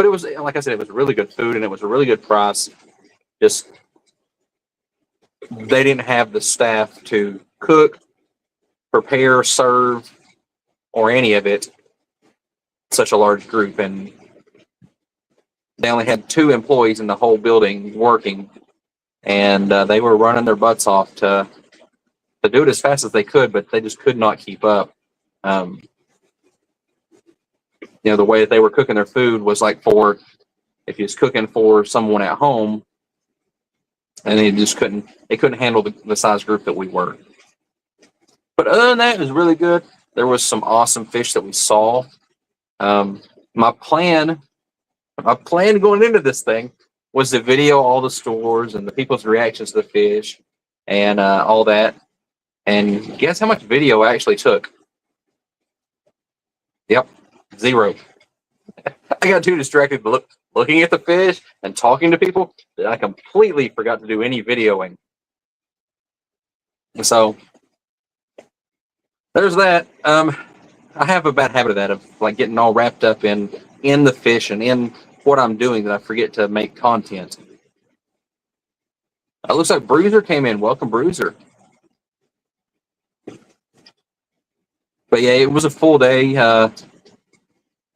But it was, like I said, it was really good food and it was a really good price. Just they didn't have the staff to cook, prepare, serve, or any of it. Such a large group, and they only had 2 employees in the whole building working, and they were running their butts off to do it as fast as they could, but they just could not keep up. Um, the way that they were cooking their food was like for if you was cooking for someone at home, and they couldn't handle the size group that we were. But other than that, it was really good. There was some awesome fish that we saw. Um, my plan going into this thing was to video all the stores and the people's reactions to the fish and all that. And guess how much video I actually took? Yep, 0. I got too distracted looking at the fish and talking to people that I completely forgot to do any videoing. So there's that. I have a bad habit of that, of like getting all wrapped up in the fish and in what I'm doing, that I forget to make content. It looks like Bruiser came in. Welcome, Bruiser. But yeah, it was a full day.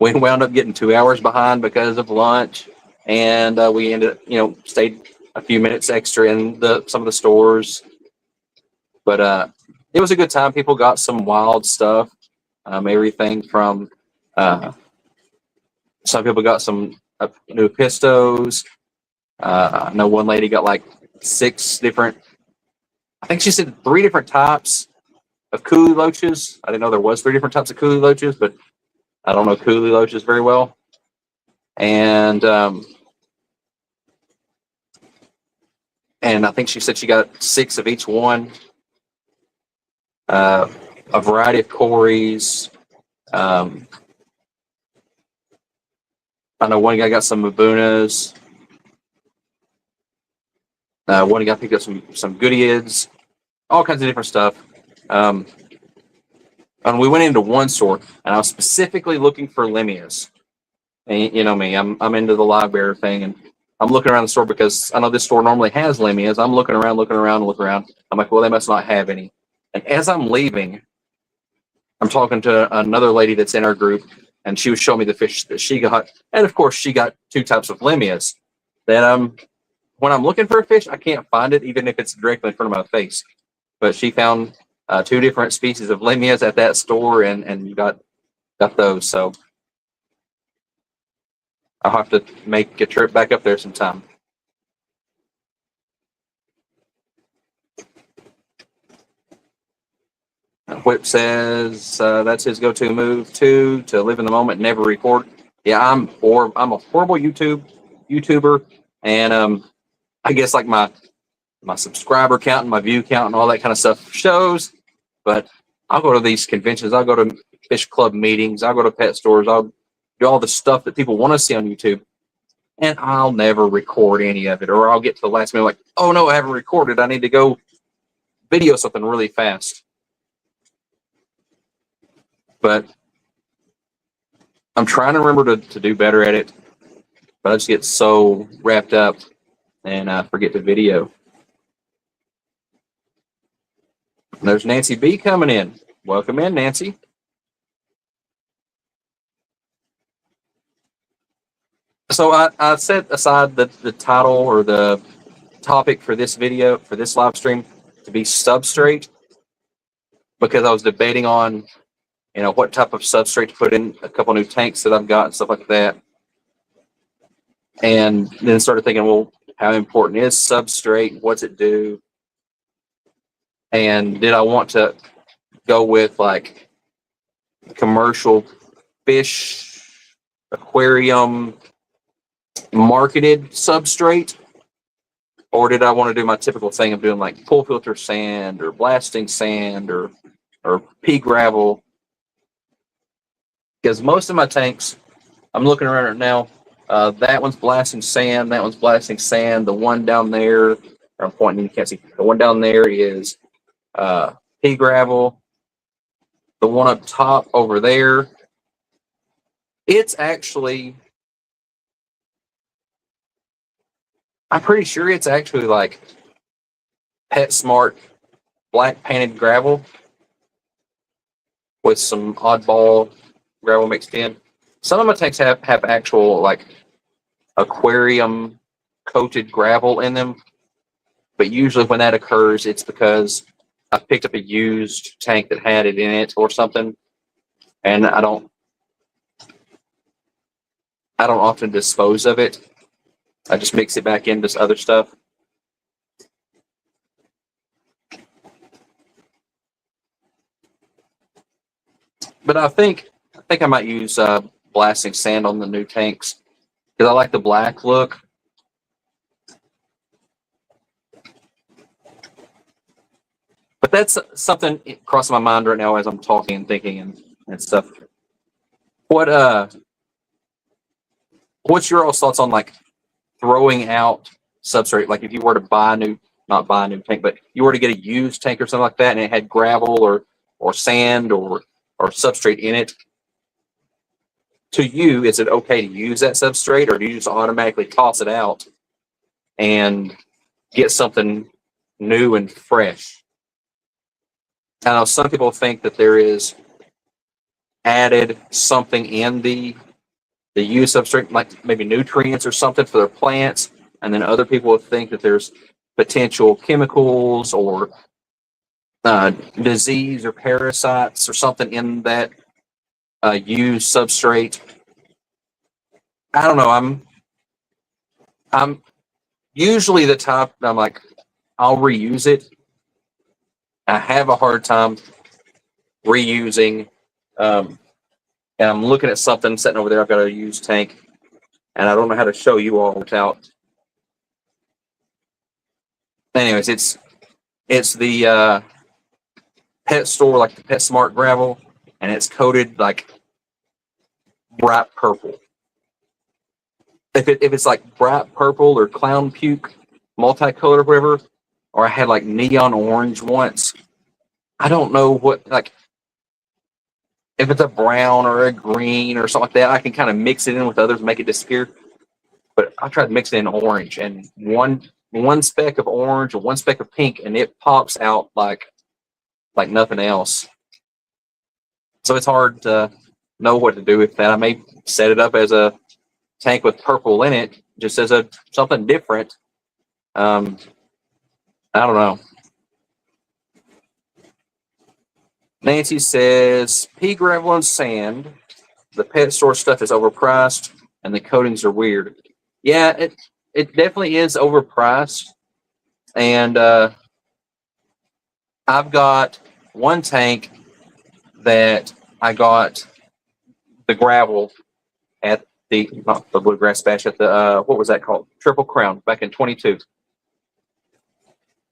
We wound up getting 2 hours behind because of lunch, and we ended, stayed a few minutes extra in some of the stores. But it was a good time. People got some wild stuff. Everything from some people got some new pistos. I know one lady got like 6 different. I think she said 3 different types of coolie loaches. I didn't know there was 3 different types of coolie loaches, but I don't know coolie loaches very well. And I think she said she got 6 of each one. A variety of Corys. I know one guy got some Mabunas. One guy picked up some Goodyears, all kinds of different stuff. And we went into one store, and I was specifically looking for Limias. And you know me, I'm into the live bear thing, and I'm looking around the store because I know this store normally has Limias. I'm looking around. I'm like, well, they must not have any. And as I'm leaving, I'm talking to another lady that's in our group, and she was showing me the fish that she got. And of course, she got 2 types of Limias. That when I'm looking for a fish, I can't find it, even if it's directly in front of my face. But she found 2 different species of Limias at that store, and got those. So I'll have to make a trip back up there sometime. Whip says that's his go-to move too, to live in the moment, never record. Yeah, I'm a horrible YouTuber, and I guess like my subscriber count and my view count and all that kind of stuff shows. But I'll go to these conventions, I'll go to fish club meetings, I'll go to pet stores, I'll do all the stuff that people want to see on YouTube, and I'll never record any of it. Or I'll get to the last minute like, oh no, I haven't recorded. I need to go video something really fast. But I'm trying to remember to do better at it. But I just get so wrapped up and forget to video. And there's Nancy B coming in. Welcome in, Nancy. So I set aside the title or the topic for this video, for this live stream, to be Substrate, because I was debating on, what type of substrate to put in a couple new tanks that I've got and stuff like that. And then started thinking, well, how important is substrate? What's it do? And did I want to go with like commercial fish aquarium marketed substrate? Or did I want to do my typical thing of doing like pool filter sand or blasting sand or pea gravel? Because most of my tanks, I'm looking around right now, that one's blasting sand, that one's blasting sand. The one down there, I'm pointing, you can't see, the one down there is pea gravel. The one up top over there, it's actually I'm pretty sure it's actually like PetSmart black painted gravel with some oddball gravel mixed in. Some of my tanks have actual like aquarium coated gravel in them, but usually when that occurs, it's because I picked up a used tank that had it in it or something, and I don't often dispose of it. I just mix it back into other stuff. But I think I might use blasting sand on the new tanks because I like the black look. But that's something crossing my mind right now as I'm talking and thinking and stuff. What what's your all thoughts on like throwing out substrate? Like if you were to buy a new, not buy a new tank, but you were to get a used tank or something like that, and it had gravel or sand or substrate in it. To you, is it okay to use that substrate, or do you just automatically toss it out and get something new and fresh? I know some people think that there is added something in the used substrate, like maybe nutrients or something for their plants, and then other people will think that there's potential chemicals or disease or parasites or something in that used substrate. I don't know. I'm usually the type. I'm like, I'll reuse it. I have a hard time reusing. And I'm looking at something sitting over there. I've got a used tank, and I don't know how to show you all without. Anyways, it's the pet store, like the PetSmart gravel, and it's coated like bright purple. If it's like bright purple or clown puke, multicolored or whatever, or I had like neon orange once. I don't know what like if it's a brown or a green or something like that. I can kind of mix it in with others, make it disappear. But I tried mixing in orange, and one speck of orange or one speck of pink, and it pops out like nothing else. So it's hard to know what to do with that. I may set it up as a tank with purple in it, just as a something different. I don't know. Nancy says pea gravel and sand. The pet store stuff is overpriced, and the coatings are weird. Yeah, it definitely is overpriced, and I've got one tank that I got the gravel at the not the bluegrass bash at the what was that called, Triple Crown, back in 22,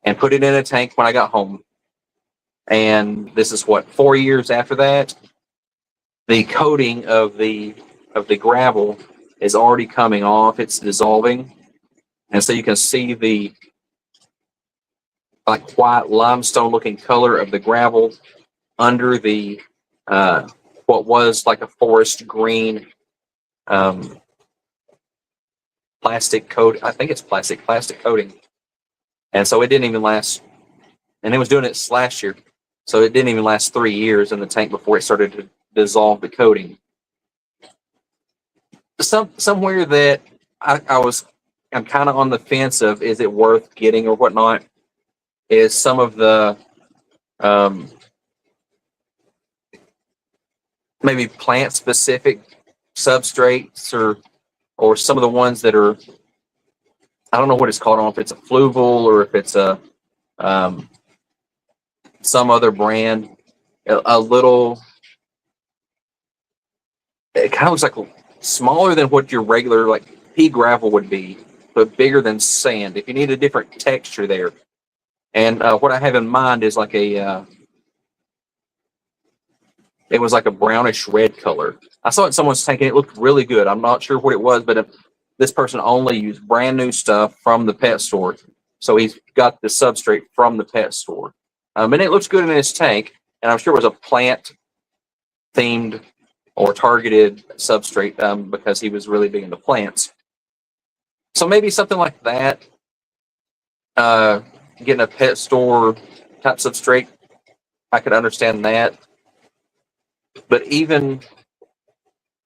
and put it in a tank when I got home. And this is what, 4 years after that, the coating of the gravel is already coming off. It's dissolving, and so you can see the like white limestone looking color of the gravel under the what was like a forest green plastic coat. I think it's plastic coating. And so it didn't even last. And it was doing it last year. So it didn't even last 3 years in the tank before it started to dissolve the coating. Somewhere that I'm kind of on the fence of, is it worth getting or whatnot, is some of the maybe plant specific substrates or some of the ones that are, I don't know what it's called. I don't know if it's a Fluval or if it's a some other brand. A little, it kind of looks like smaller than what your regular like pea gravel would be, but bigger than sand. If you need a different texture there, and what I have in mind is like it was like a brownish red color. I saw it in someone's tank and it looked really good. I'm not sure what it was, but this person only used brand new stuff from the pet store. So he's got the substrate from the pet store. And it looks good in his tank. And I'm sure it was a plant themed or targeted substrate because he was really big into plants. So maybe something like that. Uh, Getting a pet store type substrate, I could understand that. But even,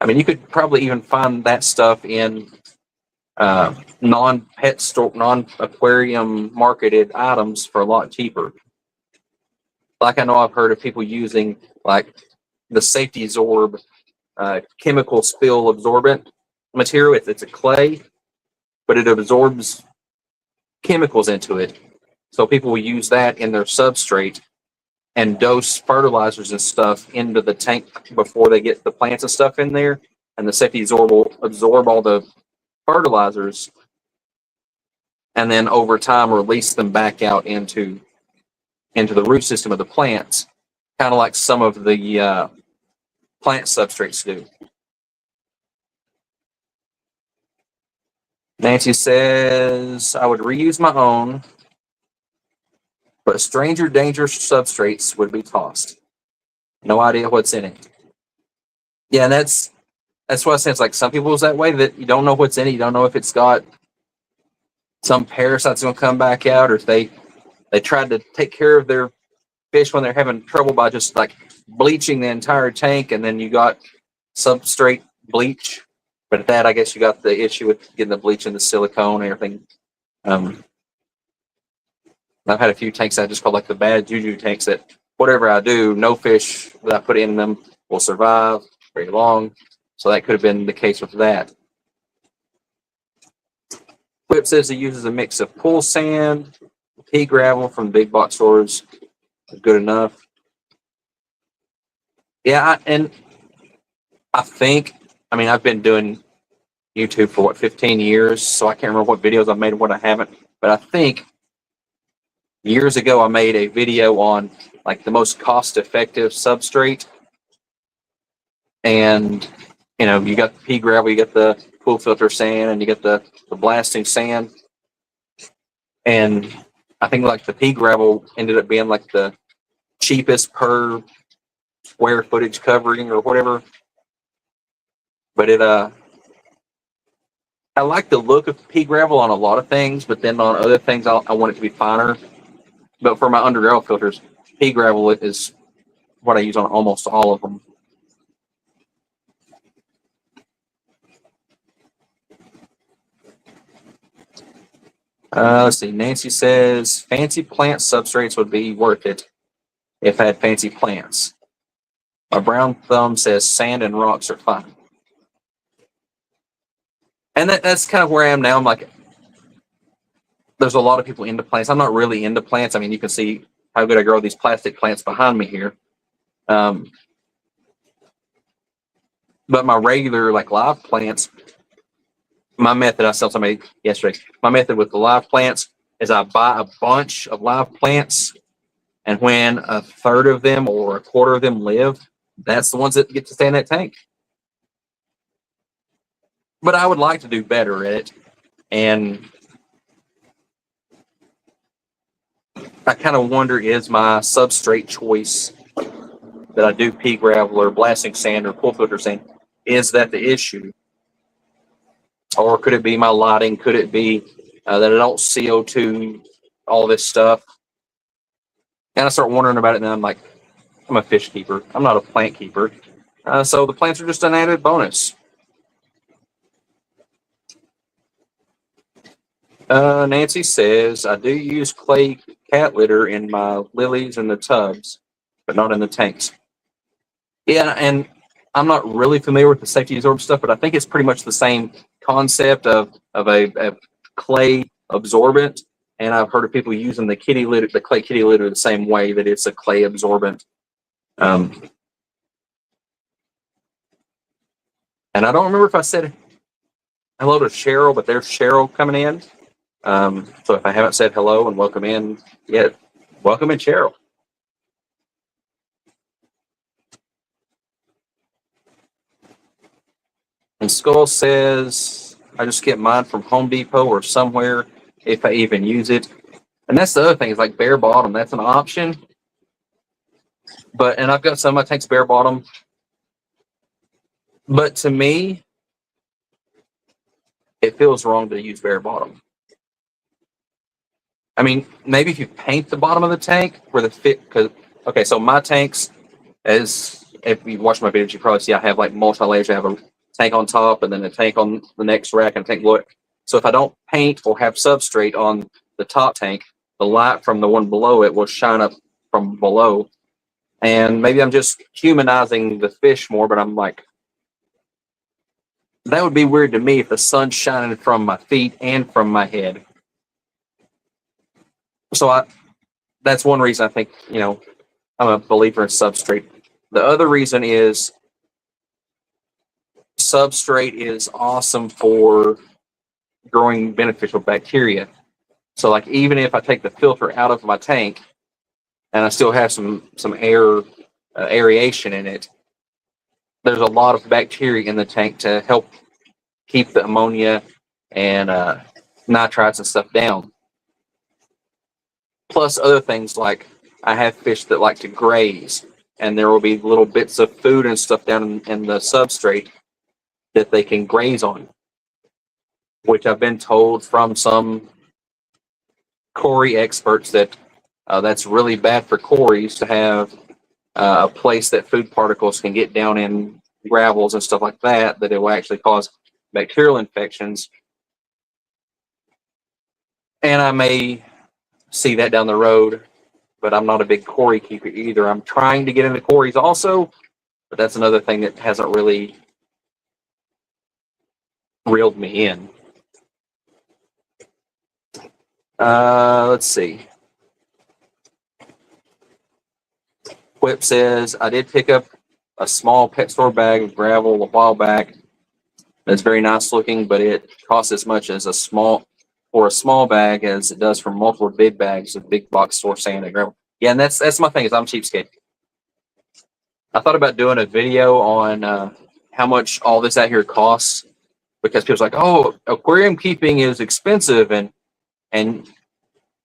I mean, you could probably even find that stuff in non-pet store, non-aquarium marketed items for a lot cheaper. Like I know I've heard of people using like the Safety Zorb chemical spill absorbent material. It's a clay, but it absorbs chemicals into it. So people will use that in their substrate and dose fertilizers and stuff into the tank before they get the plants and stuff in there. And the Safety Zorb will absorb all the fertilizers and then over time release them back out into the root system of the plants, kind of like some of the plant substrates do. Nancy says, I would reuse my own, but stranger danger substrates would be tossed. No idea what's in it. Yeah, and that's what I say. It's like some people's that way, that you don't know what's in it. You don't know if it's got some parasites going to come back out, or if they tried to take care of their fish when they're having trouble by just like bleaching the entire tank, and then you got substrate bleach. But at that, I guess you got the issue with getting the bleach and the silicone and everything. I've had a few tanks I just call like the bad juju tanks, that whatever I do, no fish that I put in them will survive very long. So that could have been the case with that. Whip says he uses a mix of pool sand, pea gravel from the big box stores. Good enough. Yeah, and I think, I mean, I've been doing YouTube for 15 years, so I can't remember what videos I've made and what I haven't. But I think years ago I made a video on like the most cost-effective substrate, and you got the pea gravel, you got the pool filter sand, and you got the blasting sand. And I think like the pea gravel ended up being like the cheapest per square footage covering or whatever. But I like the look of pea gravel on a lot of things, but then on other things I want it to be finer. But for my underground filters, pea gravel is what I use on almost all of them. Let's see. Nancy says fancy plant substrates would be worth it if I had fancy plants. My brown thumb says sand and rocks are fine. And that's kind of where I am now. I'm like, there's a lot of people into plants. I'm not really into plants. I mean, you can see how good I grow these plastic plants behind me here. But my regular like live plants, my method, I saw somebody yesterday, my method with the live plants is I buy a bunch of live plants, and when a third of them or a quarter of them live, that's the ones that get to stay in that tank. But I would like to do better at it. And I kind of wonder, is my substrate choice that I do pea gravel or blasting sand or pool filter sand, is that the issue? Or could it be my lighting? Could it be that I don't CO2 all this stuff? And I start wondering about it, and then I'm like, I'm a fish keeper. I'm not a plant keeper. So the plants are just an added bonus. Nancy says, I do use clay cat litter in my lilies in the tubs, but not in the tanks. Yeah, and I'm not really familiar with the Safety Absorb stuff, but I think it's pretty much the same concept of a clay absorbent. And I've heard of people using the kitty litter, the clay kitty litter, the same way, that it's a clay absorbent. And I don't remember if I said hello to Cheryl, but there's Cheryl coming in. So if I haven't said hello and welcome in yet, welcome in, Cheryl. And Skull says, I just get mine from Home Depot or somewhere if I even use it. And that's the other thing, is like bare bottom, that's an option. And I've got some of my tanks bare bottom. But to me, it feels wrong to use bare bottom. I mean, maybe if you paint the bottom of the tank where the fit, because okay, so my tanks, as if you watch my videos, you probably see I have like multi layers. I have a tank on top and then a tank on the next rack and a tank below it. So if I don't paint or have substrate on the top tank, the light from the one below it will shine up from below. And maybe I'm just humanizing the fish more, but I'm like, that would be weird to me if the sun's shining from my feet and from my head. So that's one reason I think, I'm a believer in substrate. The other reason is substrate is awesome for growing beneficial bacteria. So like even if I take the filter out of my tank and I still have some air aeration in it, there's a lot of bacteria in the tank to help keep the ammonia and nitrites and stuff down. Plus other things like I have fish that like to graze, and there will be little bits of food and stuff down in the substrate that they can graze on, which I've been told from some cory experts that that's really bad for cories to have a place that food particles can get down in gravels and stuff like that, that it will actually cause bacterial infections. And I may see that down the road, but I'm not a big cory keeper either. I'm trying to get into cories also, but that's another thing that hasn't really reeled me in. Let's see. Quip says, I did pick up a small pet store bag of gravel a while back. It's very nice looking, but it costs as much as a small bag as it does for multiple big bags of big box store sand and gravel. Yeah, and that's my thing is I'm cheapskate. I thought about doing a video on how much all this out here costs, because people's like, oh, aquarium keeping is expensive and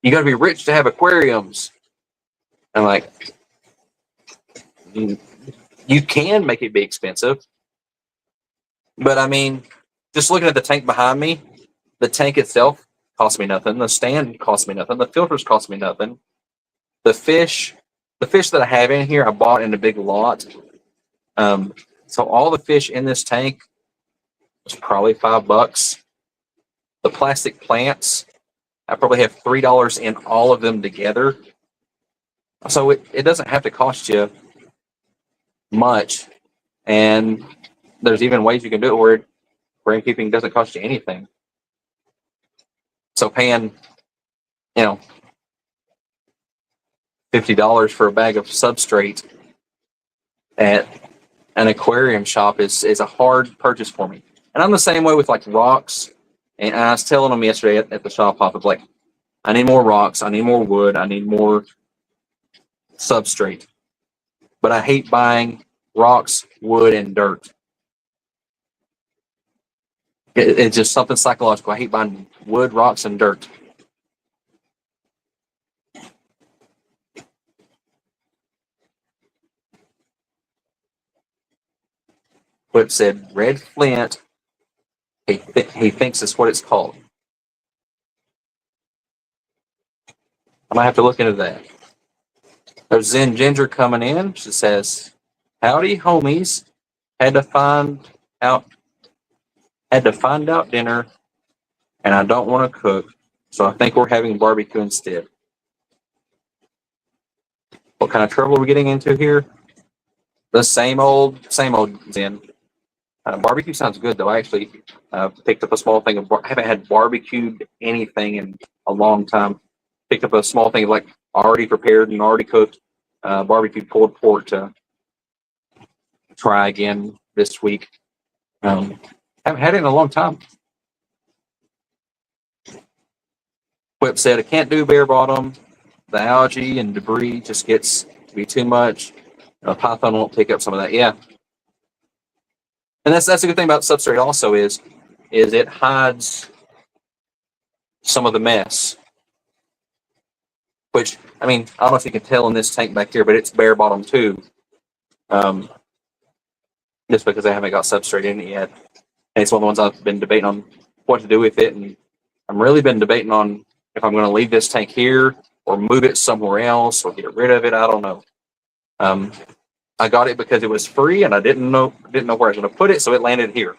you got to be rich to have aquariums. I'm like, you can make it be expensive, but I mean, just looking at the tank behind me, the tank itself cost me nothing. The stand cost me nothing. The filters cost me nothing. The fish that I have in here, I bought in a big lot. So all the fish in this tank was probably $5. The plastic plants, I probably have $3 in all of them together. So it doesn't have to cost you much. And there's even ways you can do it where aquarium keeping doesn't cost you anything. So paying, $50 for a bag of substrate at an aquarium shop is a hard purchase for me. And I'm the same way with like rocks. And I was telling them yesterday at the shop, I was like, I need more rocks, I need more wood, I need more substrate. But I hate buying rocks, wood, and dirt. It's just something psychological. I hate buying wood, rocks, and dirt. Whip said red flint. He thinks it's what it's called. I might have to look into that. There's Zen Ginger coming in. She says, "Howdy, homies. Had to find out dinner, and I don't want to cook, so I think we're having barbecue instead." What kind of trouble are we getting into here? The same old Zen. Barbecue sounds good though. I actually picked up a small thing of. I haven't had barbecued anything in a long time. Picked up a small thing of like already prepared and already cooked barbecue pulled pork to try again this week. Haven't had it in a long time. Whip said, I can't do bare bottom. The algae and debris just gets to be too much. Python won't pick up some of that. Yeah. And that's a good thing about substrate also is it hides some of the mess. Which, I mean, I don't know if you can tell in this tank back here, but it's bare bottom too. Just because I haven't got substrate in it yet. And it's one of the ones I've been debating on what to do with it. And I'm really been debating on if I'm going to leave this tank here or move it somewhere else or get rid of it. I don't know. I got it because it was free and I didn't know where I was going to put it, so it landed here.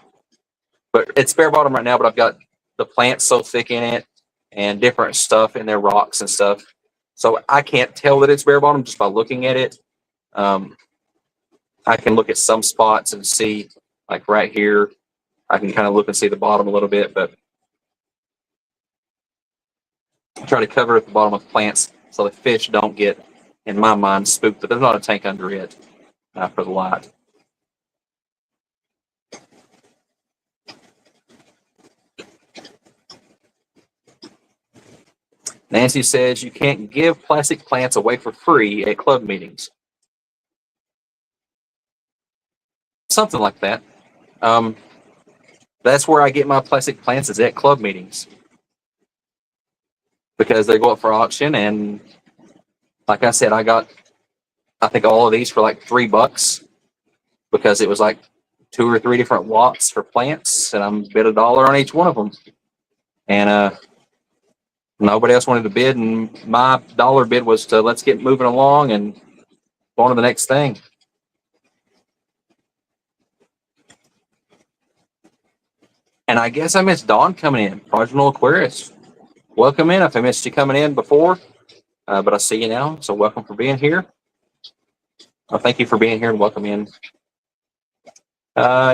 But it's bare bottom right now, but I've got the plants so thick in it and different stuff in there, rocks and stuff. So I can't tell that it's bare bottom just by looking at it. I can look at some spots and see, like right here, I can kind of look and see the bottom a little bit, but I try to cover at the bottom with plants so the fish don't get, in my mind, spooked. But there's not a tank under it for the light. Nancy says you can't give plastic plants away for free at club meetings. Something like that. That's where I get my plastic plants, is at club meetings, because they go up for auction. And like I said, I got, I think, all of these for like $3 because it was like 2 or 3 different lots for plants, and I'm bid $1 on each one of them. And nobody else wanted to bid, and my dollar bid was to let's get moving along and go on to the next thing. And I guess I missed Dawn coming in. Progenial Aquarius, welcome in. If I missed you coming in before, but I see you now, so welcome for being here. Well, thank you for being here and welcome in.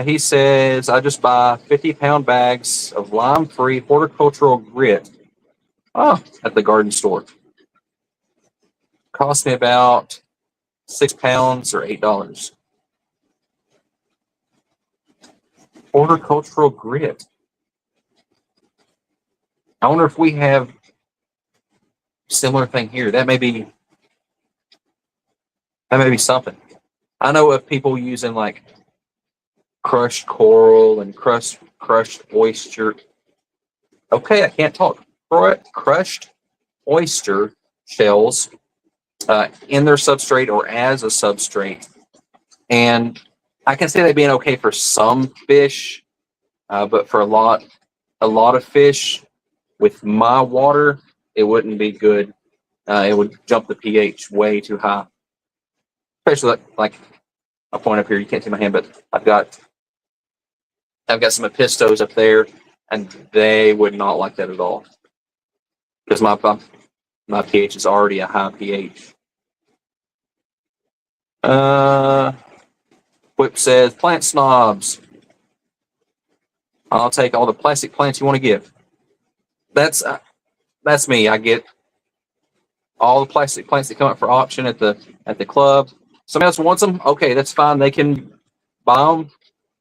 He says, I just buy 50-pound bags of lime-free horticultural grit at the garden store. Cost me about 6 pounds or $8. Horticultural grit. I wonder if we have similar thing here. That may be something. I know of people using like crushed coral and crushed oyster. Okay, I can't talk. Crushed oyster shells in their substrate or as a substrate. And I can see that being okay for some fish, but for a lot of fish with my water, it wouldn't be good. It would jump the pH way too high. Especially like I point up here, you can't see my hand, but I've got some apistos up there, and they would not like that at all because my pH is already a high pH. Whip says, plant snobs. I'll take all the plastic plants you want to give. That's me. I get all the plastic plants that come up for auction at the club. Somebody else wants them. Okay, that's fine. They can buy them.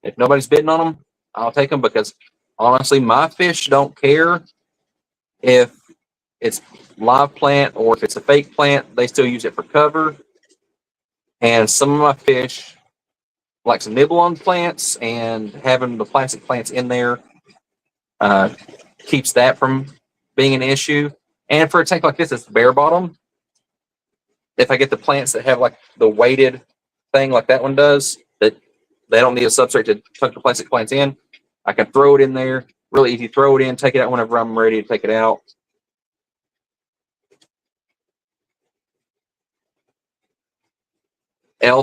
If nobody's bidding on them, I'll take them, because honestly, my fish don't care if it's live plant or if it's a fake plant. They still use it for cover. And some of my fish like to nibble on plants, and having the plastic plants in there keeps that from being an issue. And for a tank like this, it's bare bottom. If I get the plants that have like the weighted thing like that one does, that they don't need a substrate to tuck the plastic plants in, I can throw it in there. Really easy. Throw it in, take it out whenever I'm ready to take it out.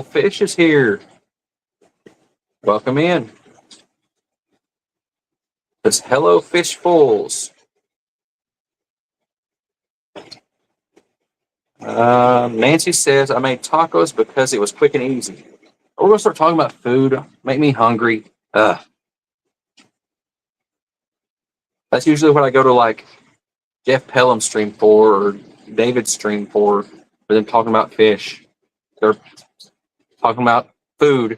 Fish is here. Welcome in. It's Hello Fish Fools. Nancy says, I made tacos because it was quick and easy. We're going to start talking about food. Make me hungry. That's usually what I go to like Jeff Pelham's stream for, or David's stream for them talking about fish. They're talking about food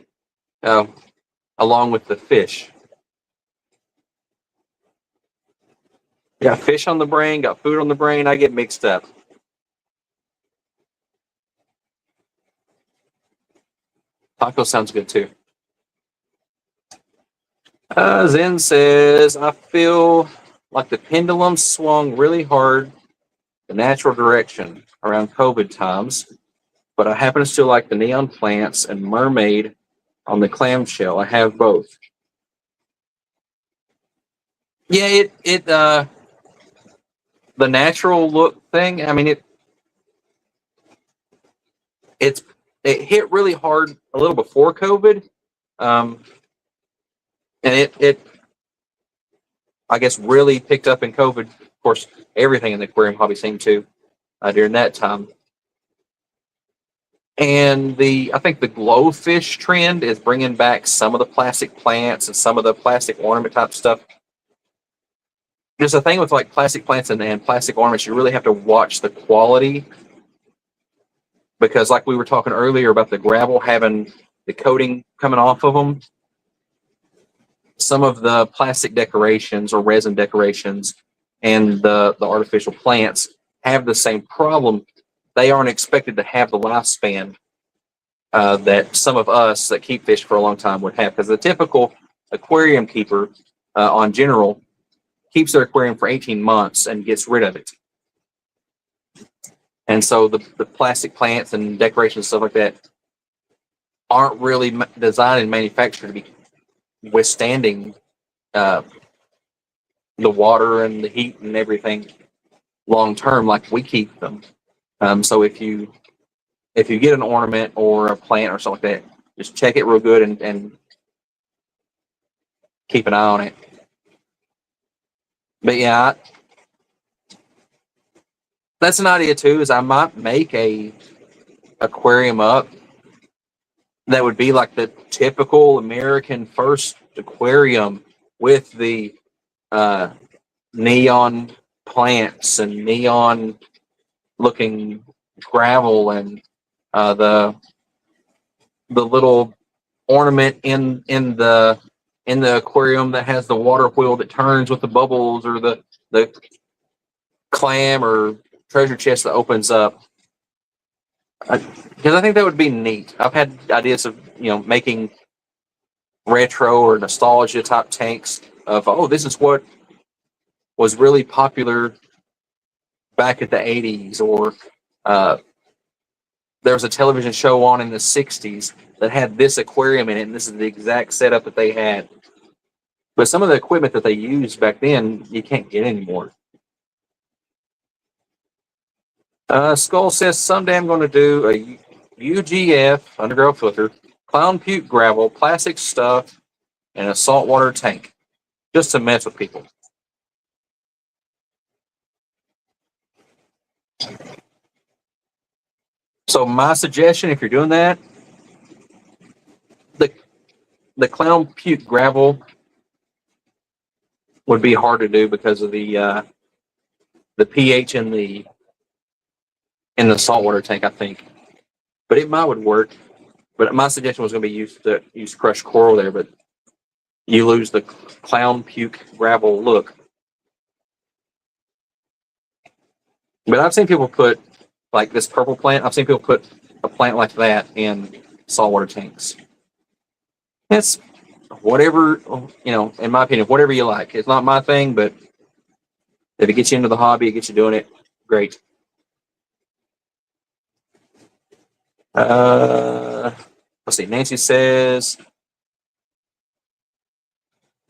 along with the fish. Got fish on the brain, got food on the brain. I get mixed up. Taco sounds good too. Zen says, I feel like the pendulum swung really hard the natural direction around COVID times, but I happen to still like the neon plants and mermaid on the clamshell. I have both. Yeah, the natural look thing. I mean, it hit really hard a little before COVID, um, and it I guess really picked up in COVID. Of course, everything in the aquarium hobby seemed to during that time. And I think the glowfish trend is bringing back some of the plastic plants and some of the plastic ornament type stuff. There's a thing with like plastic plants and plastic ornaments. You really have to watch the quality because, like we were talking earlier about the gravel having the coating coming off of them, some of the plastic decorations or resin decorations and the artificial plants have the same problem. They aren't expected to have the lifespan that some of us that keep fish for a long time would have, because the typical aquarium keeper on general keeps their aquarium for 18 months and gets rid of it. And so the plastic plants and decorations and stuff like that aren't really designed and manufactured to be withstanding the water and the heat and everything long term like we keep them. So if you get an ornament or a plant or something like that, just check it real good and keep an eye on it. But yeah, that's an idea too. Is I might make a aquarium up that would be like the typical American first aquarium with the neon plants and neon looking gravel and the little ornament in the aquarium that has the water wheel that turns with the bubbles, or the clam or treasure chest that opens up. Because I think that would be neat. I've had ideas of making retro or nostalgia type tanks of, oh, this is what was really popular back at the 80s, or there was a television show on in the 60s that had this aquarium in it, and this is the exact setup that they had. But some of the equipment that they used back then, you can't get anymore. Skull says, someday I'm going to do a UGF, underground filter, clown puke gravel, plastic stuff, and a saltwater tank, just to mess with people. So my suggestion, if you're doing that, the clown puke gravel would be hard to do because of the pH in the saltwater tank, I think. But it might would work. But my suggestion was going to be use crushed coral there, but you lose the clown puke gravel look. But I've seen people put, like this purple plant, I've seen people put a plant like that in saltwater tanks. It's whatever, in my opinion, whatever you like. It's not my thing, but if it gets you into the hobby, it gets you doing it, great. Let's see. Nancy says,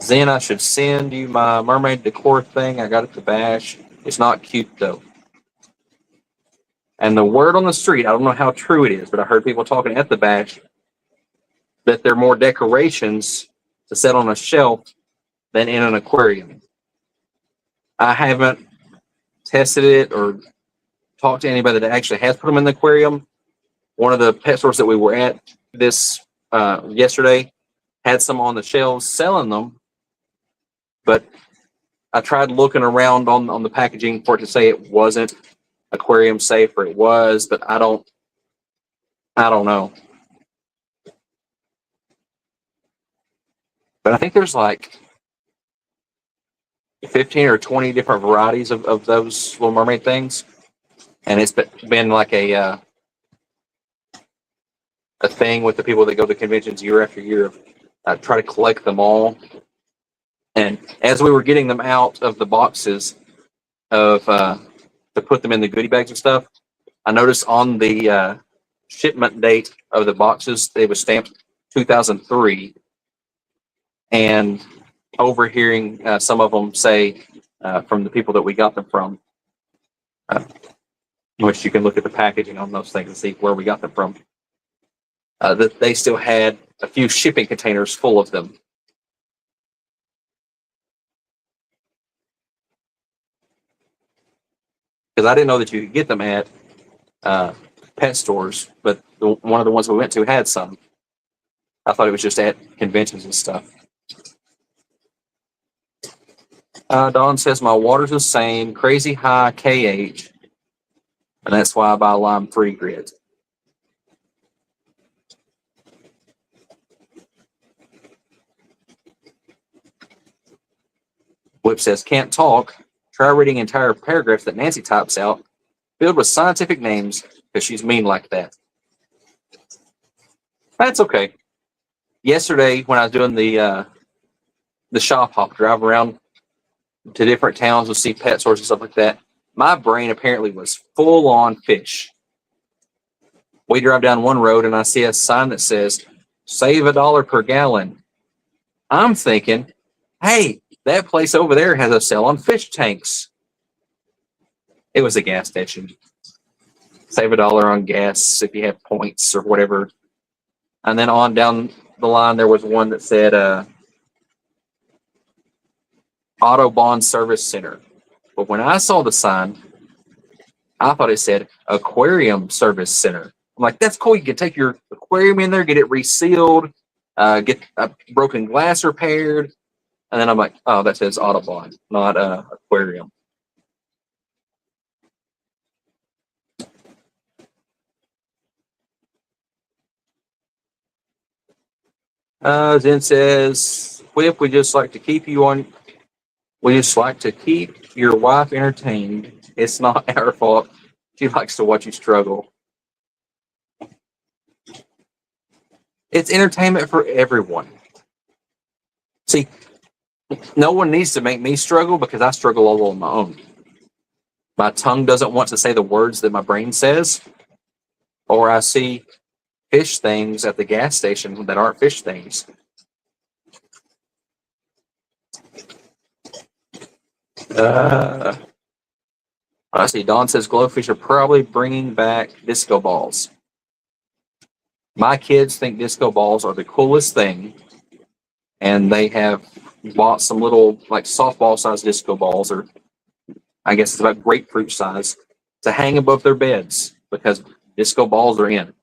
Zen, I should send you my mermaid decor thing. I got it to Bash. It's not cute though. And the word on the street, I don't know how true it is, but I heard people talking at the Bash that there are more decorations to set on a shelf than in an aquarium. I haven't tested it or talked to anybody that actually has put them in the aquarium. One of the pet stores that we were at this yesterday had some on the shelves selling them, but I tried looking around on the packaging for it to say it wasn't aquarium safe, or it was, but I don't know. But I think there's like 15 or 20 different varieties of those Little Mermaid things, and it's been like a thing with the people that go to conventions year after year. Try to collect them all. And as we were getting them out of the boxes to put them in the goodie bags and stuff, I noticed on the shipment date of the boxes, it was stamped 2003. And overhearing some of them say from the people that we got them from, which you can look at the packaging on those things and see where we got them from. That they still had a few shipping containers full of them. Because I didn't know that you could get them at pet stores, but one of the ones we went to had some. I thought it was just at conventions and stuff. Dawn says my water's the same, crazy high KH, and that's why I buy Lime 3 grids. Whip says can't talk. Try reading entire paragraphs that Nancy types out, filled with scientific names, because she's mean like that. That's okay. Yesterday, when I was doing the shop hop, drive around to different towns to see pet stores and stuff like that, my brain apparently was full on fish. We drive down one road and I see a sign that says save $1 per gallon. I'm thinking, hey, that place over there has a sale on fish tanks. It was a gas station. Save $1 on gas if you have points or whatever. And then on down the line, there was one that said Autobahn Service Center. But when I saw the sign, I thought it said Aquarium Service Center. I'm like, that's cool. You can take your aquarium in there, get it resealed, get a broken glass repaired. And then I'm like, oh, that says Autobahn, not aquarium. Zen says, Whip, we just like to keep your wife entertained. It's not our fault. She likes to watch you struggle. It's entertainment for everyone. See, no one needs to make me struggle because I struggle all on my own. My tongue doesn't want to say the words that my brain says, or I see fish things at the gas station that aren't fish things. I see Dawn says glowfish are probably bringing back disco balls. My kids think disco balls are the coolest thing, and they have bought some little like softball size disco balls, or I guess it's about grapefruit size, to hang above their beds because disco balls are in.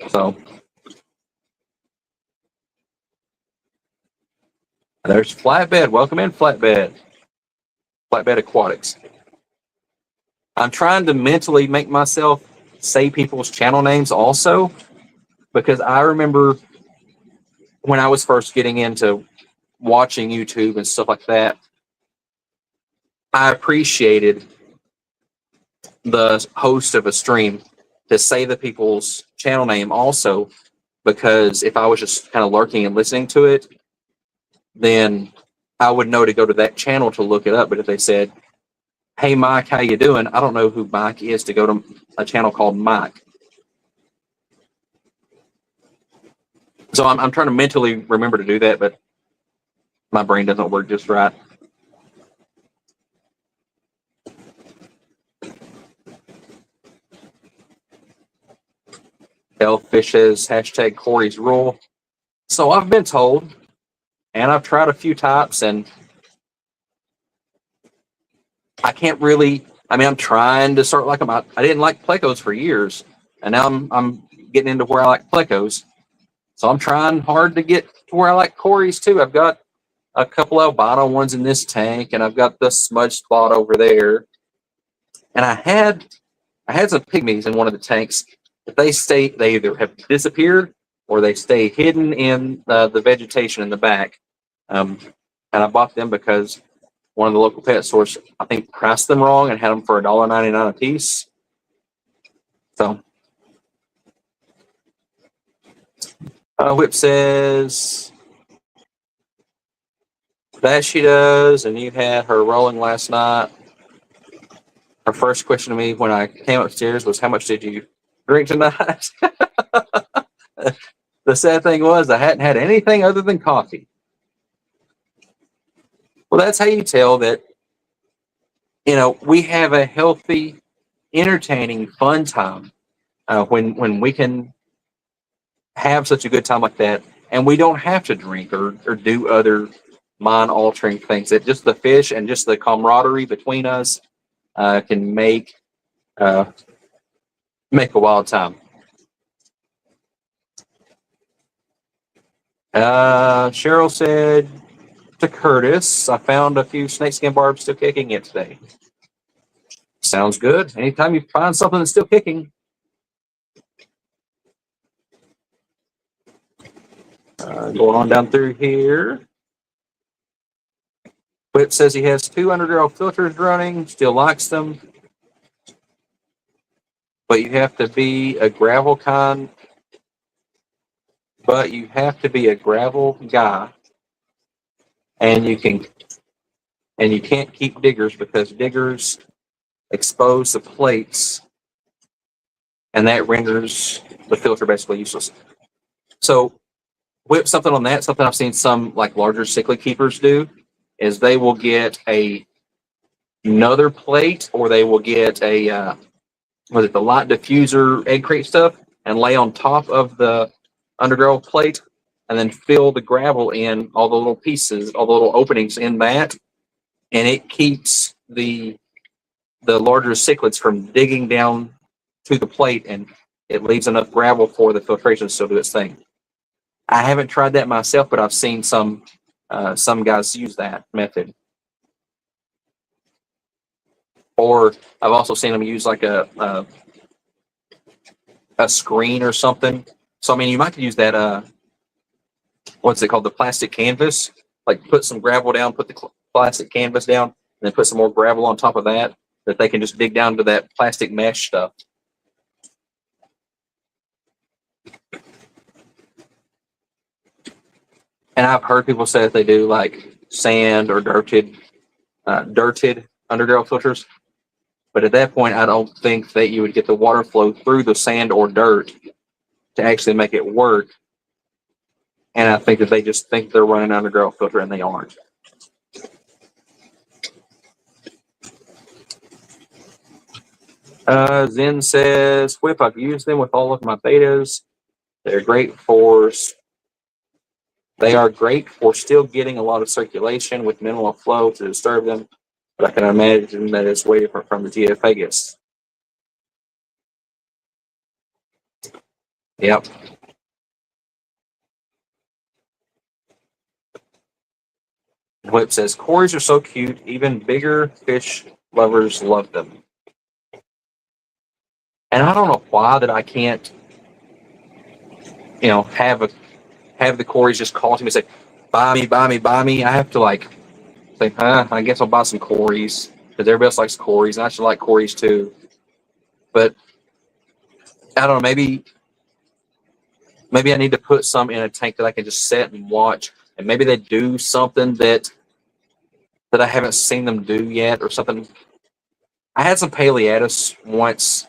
So there's Flatbed. Welcome in, Flatbed. Flatbed Aquatics. I'm trying to mentally make myself say people's channel names also, because I remember when I was first getting into watching YouTube and stuff like that, I appreciated the host of a stream to say the people's channel name also, because if I was just kind of lurking and listening to it, then I would know to go to that channel to look it up. But if they said, hey, Mike, how you doing? I don't know who Mike is to go to a channel called Mike. So I'm trying to mentally remember to do that, but my brain doesn't work just right. Hellfishes, hashtag Corey's rule. So I've been told, and I've tried a few types, and I can't really, I'm trying to start like them. I didn't like plecos for years, and now I'm getting into where I like plecos. So I'm trying hard to get to where I like Corey's too. I've got a couple albino ones in this tank, and I've got the smudge spot over there. And I had some pygmies in one of the tanks. But they either have disappeared or they stay hidden in the vegetation in the back. And I bought them because one of the local pet stores, I think, priced them wrong and had them for $1.99 a piece. So, Whip says that she does, and you had her rolling last night. Her first question to me when I came upstairs was, how much did you drink tonight? The sad thing was I hadn't had anything other than coffee. Well, that's how you tell that we have a healthy, entertaining, fun time when we can have such a good time like that, and we don't have to drink or do other mind-altering things. That just the fish and just the camaraderie between us can uh, make a wild time. Cheryl said to Curtis, I found a few snakeskin barbs still kicking it today. Sounds good. Anytime you find something that's still kicking. Going on down through here. Whip says he has 2 underbarrel filters running, still likes them. But you have to be a gravel guy, and you can't keep diggers because diggers expose the plates, and that renders the filter basically useless. So, Whip, something on that, something I've seen some like larger cichlid keepers do is they will get another plate, or they will get the light diffuser egg crate stuff and lay on top of the underbarrel plate, and then fill the gravel in all the little pieces, all the little openings in that, and it keeps the larger cichlids from digging down to the plate, and it leaves enough gravel for the filtration to still do its thing. I haven't tried that myself, but I've seen some guys use that method. Or I've also seen them use like a screen or something. So I mean, you might use that what's it called, the plastic canvas. Like put some gravel down, put the plastic canvas down, and then put some more gravel on top of that they can just dig down to that plastic mesh stuff. And I've heard people say that they do like sand or dirted underbarrel filters. But at that point, I don't think that you would get the water flow through the sand or dirt to actually make it work. And I think that they just think they're running an underbarrel filter, and they aren't. Zen says, Whip, I've used them with all of my betas. They are great for still getting a lot of circulation with minimal flow to disturb them. But I can imagine that it's way different from the GFAgus. Yep. Whip says, Cories are so cute. Even bigger fish lovers love them. And I don't know why that I can't, have the Cories just call to me and say, buy me, buy me, buy me. I have to say, I guess I'll buy some Cories because everybody else likes Cories, and I should like Cories too. But I don't know, maybe I need to put some in a tank that I can just set and watch, and maybe they do something that I haven't seen them do yet or something. I had some Paleatus once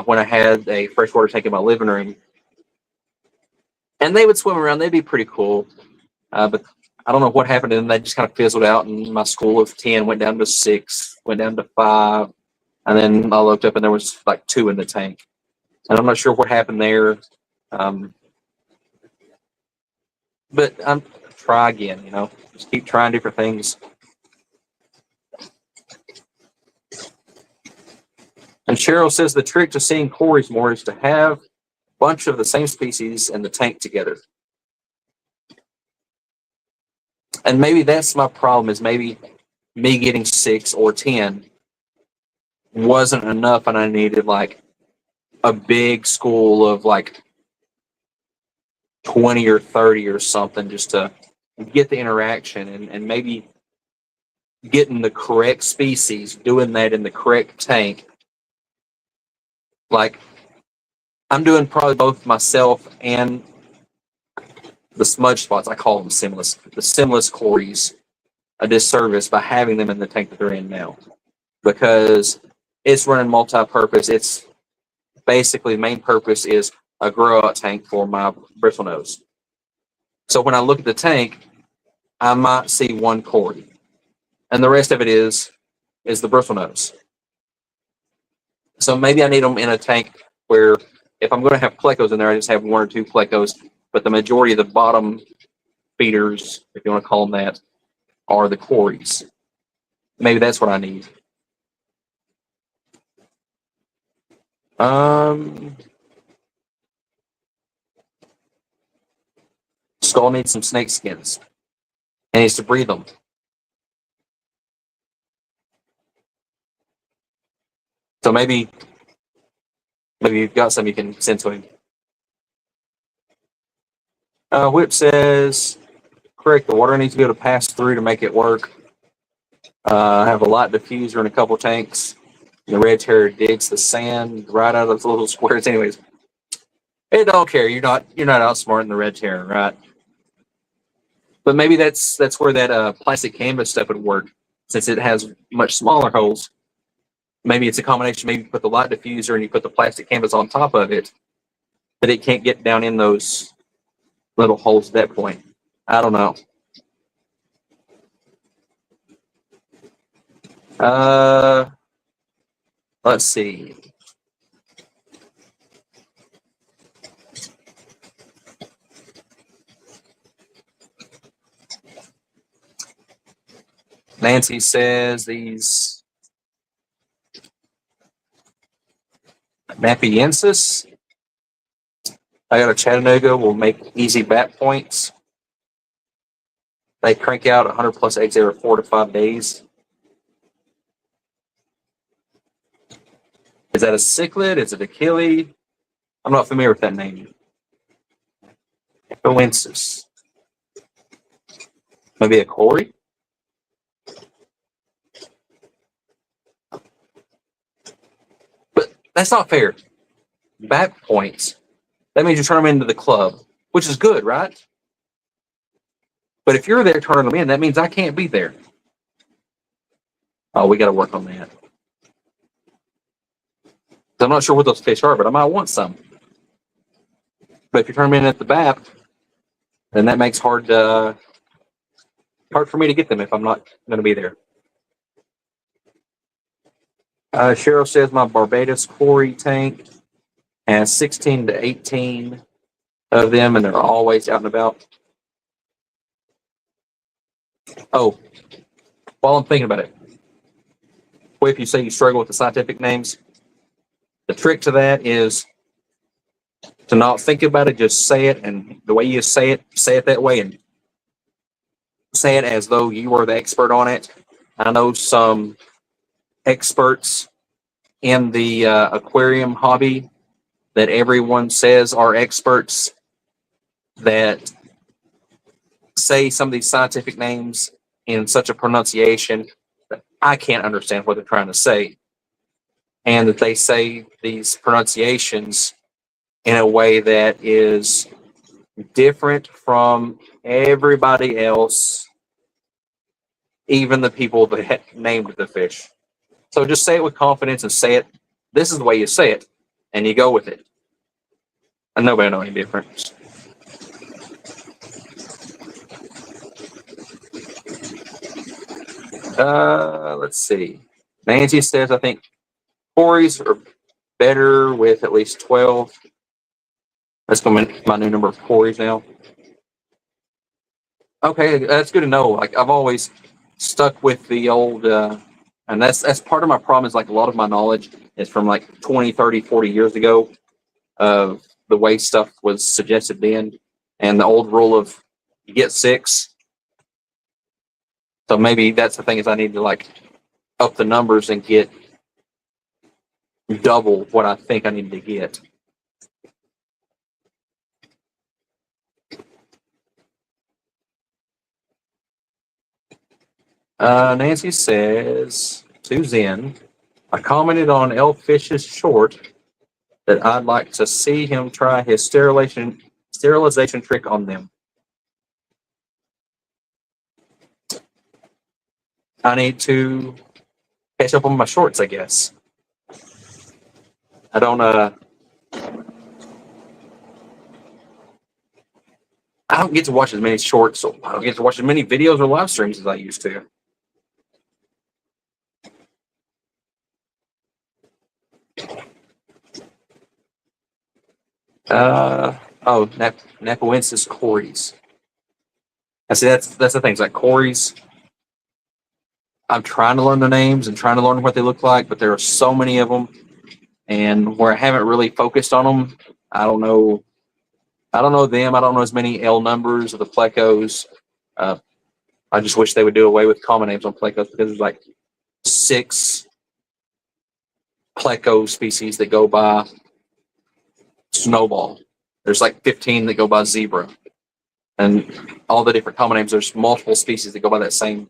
when I had a freshwater tank in my living room, and they would swim around. They'd be pretty cool, but I don't know what happened, and they just kind of fizzled out. And my school of 10 went down to 6, went down to 5, and then I looked up and there was like 2 in the tank. And I'm not sure what happened there. But try again, just keep trying different things. And Cheryl says the trick to seeing Cories more is to have a bunch of the same species in the tank together. And maybe that's my problem, is maybe me getting 6 or 10 wasn't enough, and I needed like a big school of like 20 or 30 or something just to get the interaction, and maybe getting the correct species, doing that in the correct tank. Like, I'm doing probably both myself and the smudge spots, I call them simless, the simless Cories, a disservice by having them in the tank that they're in now, because it's running multi-purpose. It's basically, the main purpose is a grow-out tank for my bristlenose. So when I look at the tank, I might see one Cory, and the rest of it is is the bristle nose. So maybe I need them in a tank where if I'm going to have plecos in there, I just have one or two plecos, but the majority of the bottom feeders, if you want to call them that, are the quarries. Maybe that's what I need. Skull needs some snake skins. And needs to breed them. So maybe you've got some you can send to him. Whip says, correct, the water needs to be able to pass through to make it work. I have a light diffuser in a couple tanks. The red terrier digs the sand right out of the little squares. Anyways, it don't care. You're not outsmarting the red terrier, right? But maybe that's where that plastic canvas stuff would work, since it has much smaller holes. Maybe it's a combination. Maybe you put the light diffuser and you put the plastic canvas on top of it, but it can't get down in those little holes at that point. I don't know. Let's see. Nancy says these Mapiensis I got a Chattanooga will make easy bat points. They crank out 100 plus eggs every 4 to 5 days. Is that a cichlid? Is it a chili? I'm not familiar with that name. Echoensis. Maybe a Corey? But that's not fair. Bat points. That means you turn them into the club, which is good, right? But if you're there turning them in, that means I can't be there. Oh, we got to work on that. I'm not sure what those fish are, but I might want some. But if you turn them in at the BAP, then that makes hard for me to get them if I'm not going to be there. Cheryl says my Barbados quarry tank has 16 to 18 of them, and they're always out and about. Oh, while I'm thinking about it, if you say you struggle with the scientific names, the trick to that is to not think about it, just say it, and the way you say it that way, and say it as though you were the expert on it. I know some experts in the aquarium hobby that everyone says are experts that say some of these scientific names in such a pronunciation that I can't understand what they're trying to say. And that they say these pronunciations in a way that is different from everybody else, even the people that named the fish. So just say it with confidence and say it. This is the way you say it, and you go with it. And nobody knows any difference. Let's see. Nancy says, I think quarries are better with at least 12. That's going to be my new number of quarries now. Okay, that's good to know. Like, I've always stuck with the old, and that's part of my problem is like a lot of my knowledge is from like 20, 30, 40 years ago of the way stuff was suggested then, and the old rule of you get 6. So maybe that's the thing is I need to like up the numbers and get double what I think I need to get. Nancy says to Zen, I commented on Elfish's short that I'd like to see him try his sterilization trick on them. I need to catch up on my shorts, I guess. I don't get to watch as many shorts, so I don't get to watch as many videos or live streams as I used to. Nepoensis Corys. I see that's the things like Corys. I'm trying to learn the names and trying to learn what they look like, but there are so many of them, and where I haven't really focused on them, I don't know. I don't know them. I don't know as many L numbers of the plecos. Uh, I just wish they would do away with common names on plecos, because there's like 6 pleco species that go by Snowball. There's like 15 that go by Zebra, and all the different common names. There's multiple species that go by that same,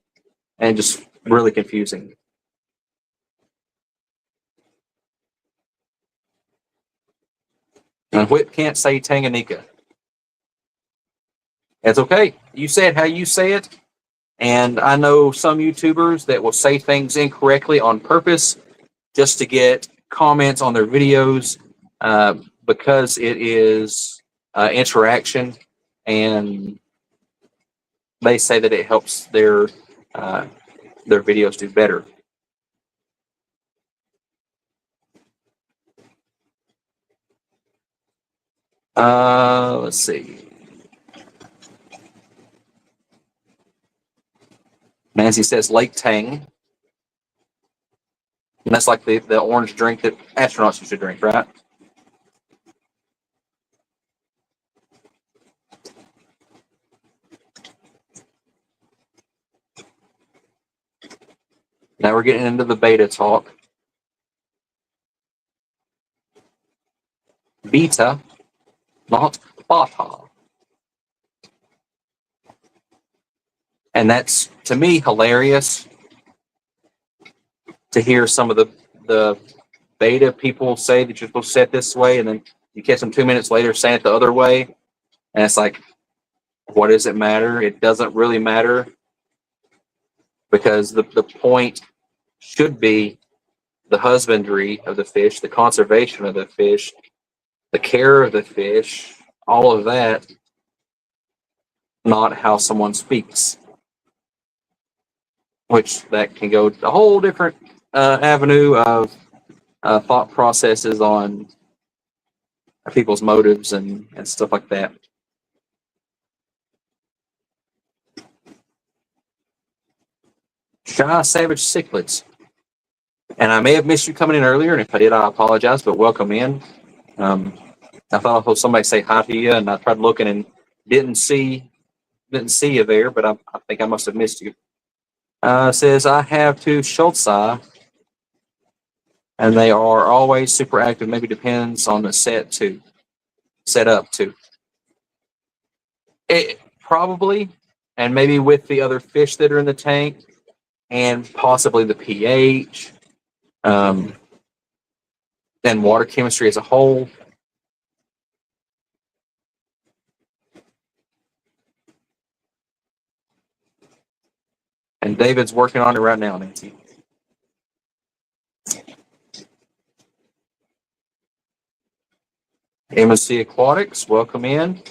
and just really confusing. And Whip can't say Tanganyika. It's okay. You say it how you say it. And I know some YouTubers that will say things incorrectly on purpose just to get comments on their videos, because it is interaction, and they say that it helps their videos do better. Let's see. Nancy says Lake Tang. And that's like the orange drink that astronauts used to drink, right? Now we're getting into the beta talk. Beta, not bata. And that's, to me, hilarious to hear some of the beta people say that you're supposed to say it this way, and then you catch them 2 minutes later saying it the other way. And it's like, what does it matter? It doesn't really matter, because the point should be the husbandry of the fish, the conservation of the fish, the care of the fish, all of that, not how someone speaks. Which that can go a whole different avenue of thought processes on people's motives and stuff like that. Shy Savage Cichlids. And I may have missed you coming in earlier, and if I did, I apologize, but welcome in. I thought I heard somebody say hi to you, and I tried looking and didn't see you there, but I think I must have missed you. Says, I have 2 Schultzi, and they are always super active. Maybe depends on the set up too. It probably, and maybe with the other fish that are in the tank, and possibly the pH, and water chemistry as a whole. And David's working on it right now, Nancy. MSC Aquatics, welcome in.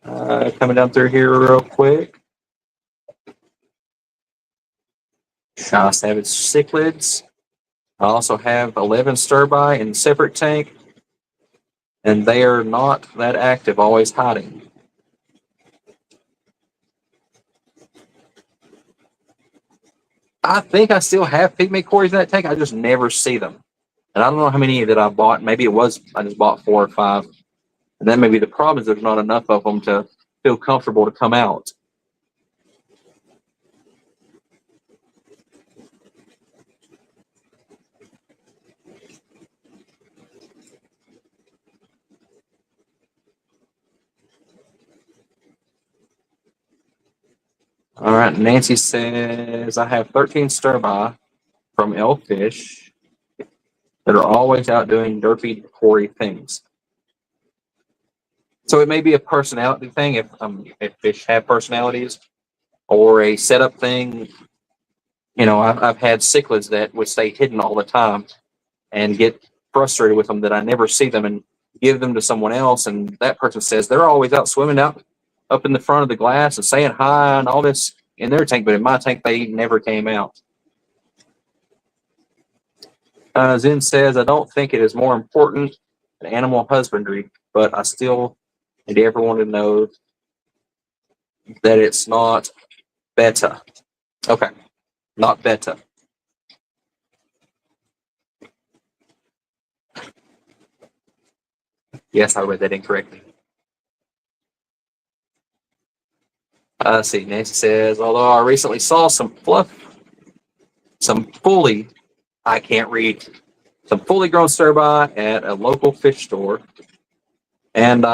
Coming down through here real quick. Shy Savage Cichlids. I also have 11 stirby in separate tank, and they are not that active, always hiding. I think I still have pygmy cories in that tank. I just never see them. And I don't know how many that I bought. Maybe it was I just bought 4 or 5. And that may be the problem, is there's not enough of them to feel comfortable to come out. All right, Nancy says, I have 13 stirby from Elfish that are always out doing derpy, cory things. So it may be a personality thing, if fish have personalities, or a setup thing. I've had cichlids that would stay hidden all the time and get frustrated with them that I never see them, and give them to someone else, and that person says they're always out swimming out up in the front of the glass and saying hi and all this in their tank, but in my tank they never came out. Zen says, I don't think it is more important than animal husbandry, but I still need everyone to know that it's not beta. Okay, not beta. Yes, I read that incorrectly. Let's see, Nancy says, although I recently saw some fully, I can't read, some fully grown stir-by at a local fish store, and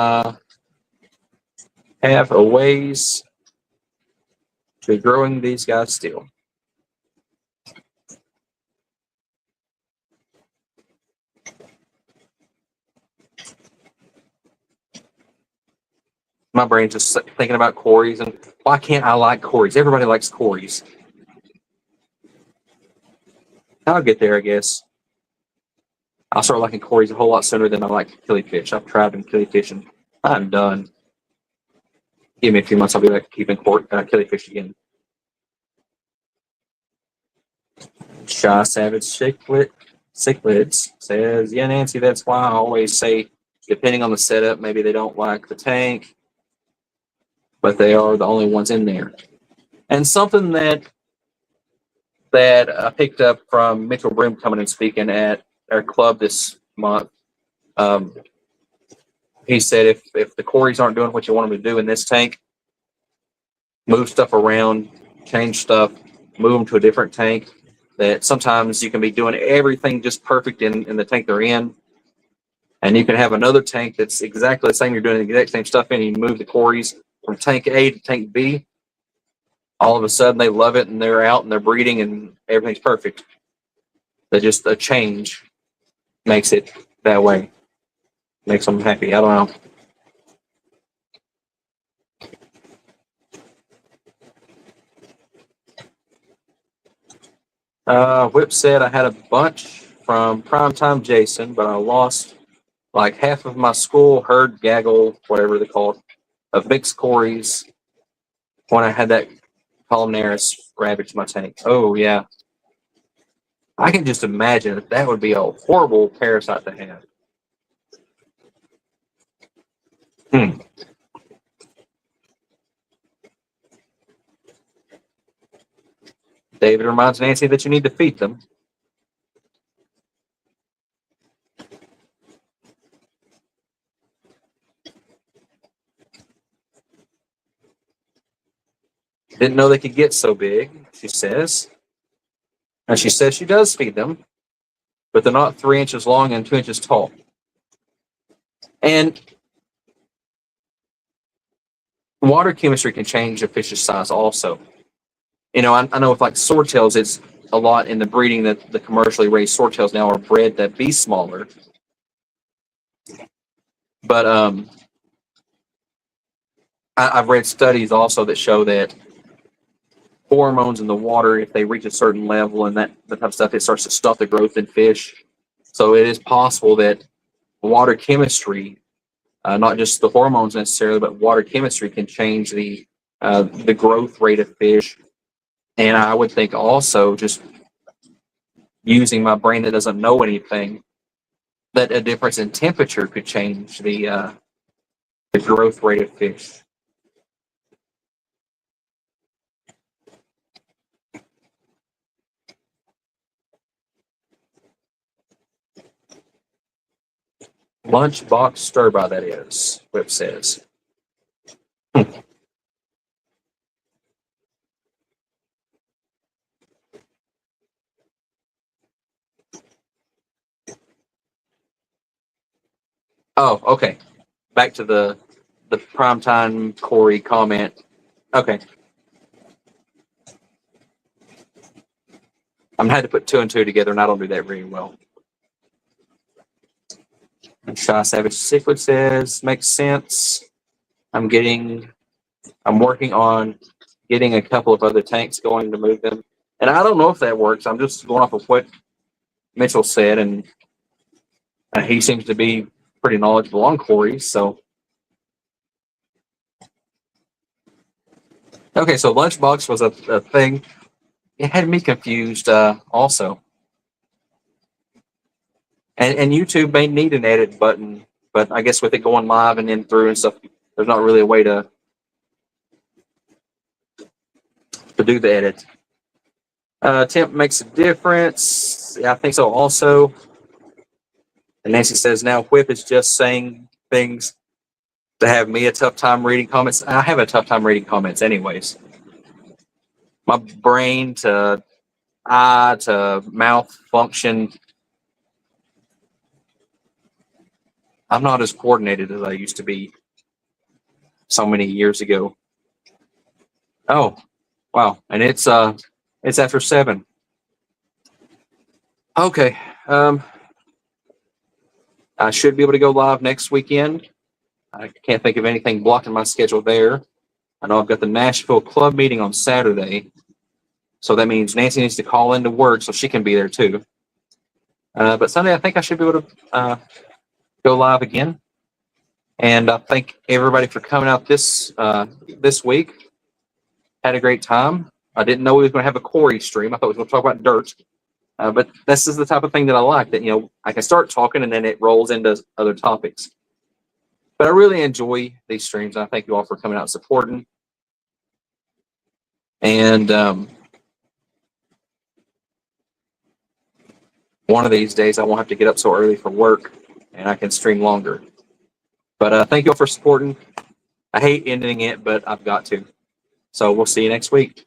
have a ways to growing these guys still. My brain's just thinking about Corey's, and why can't I like Corey's? Everybody likes Corey's. I'll get there, I guess. I'll start liking Corey's a whole lot sooner than I like killifish. I've tried them killifish, and I'm done. Give me a few months, I'll be back keeping killifish again. Shy Savage Cichlids says, yeah, Nancy, that's why I always say, depending on the setup, maybe they don't like the tank, but they are the only ones in there. And something that I picked up from Mitchell Broom coming and speaking at our club this month. He said if the Corys aren't doing what you want them to do in this tank, move stuff around, change stuff, move them to a different tank. That sometimes you can be doing everything just perfect in the tank they're in, and you can have another tank that's exactly the same. You're doing the exact same stuff in, and you move the Corys from tank A to tank B. All of a sudden, they love it, and they're out, and they're breeding, and everything's perfect. That just a change makes it that way. Makes them happy. I don't know. Whip said I had a bunch from Primetime Jason, but I lost like half of my school herd gaggle, whatever they call it, of mixed Corys when I had that columnaris ravage my tank. Oh, yeah. I can just imagine that would be a horrible parasite to have. Hmm. David reminds Nancy that you need to feed them. Didn't know they could get so big, she says. And she says she does feed them, but they're not 3 inches long and 2 inches tall. And water chemistry can change a fish's size also. You know, I know with like swordtails, it's a lot in the breeding that the commercially raised swordtails now are bred that be smaller. But I've read studies also that show that hormones in the water, if they reach a certain level and that type of stuff, it starts to stuff the growth in fish. So it is possible that water chemistry, not just the hormones necessarily, but water chemistry can change the growth rate of fish. And I would think also, just using my brain that doesn't know anything, that a difference in temperature could change the growth rate of fish. Lunchbox stir-by, that is, Whip says. Oh, okay. Back to the primetime Corey comment. Okay. I'm had to put 2 and 2 together, and I don't do that very well. Shy Savage Cichlid says, makes sense. I'm working on getting a couple of other tanks going to move them. And I don't know if that works. I'm just going off of what Mitchell said, and he seems to be pretty knowledgeable on Corey. So, okay, so Lunchbox was a thing. It had me confused also. And YouTube may need an edit button, but I guess with it going live and then through and stuff, there's not really a way to do the edit. Temp makes a difference. Yeah, I think so also. And Nancy says now Whip is just saying things to have me a tough time reading comments. I have a tough time reading comments anyways. My brain to eye to mouth function, I'm not as coordinated as I used to be so many years ago. Oh, wow. And it's after 7. Okay. I should be able to go live next weekend. I can't think of anything blocking my schedule there. I know I've got the Nashville club meeting on Saturday. So that means Nancy needs to call into work so she can be there too. But Sunday, I think I should be able to go live again. And I thank everybody for coming out this week. Had a great time. I didn't know we was going to have a Corey stream. I thought we were going to talk about dirt. But this is the type of thing that I like, that, I can start talking and then it rolls into other topics. But I really enjoy these streams. I thank you all for coming out and supporting. And one of these days, I won't have to get up so early for work and I can stream longer. But thank you all for supporting. I hate ending it, but I've got to. So we'll see you next week.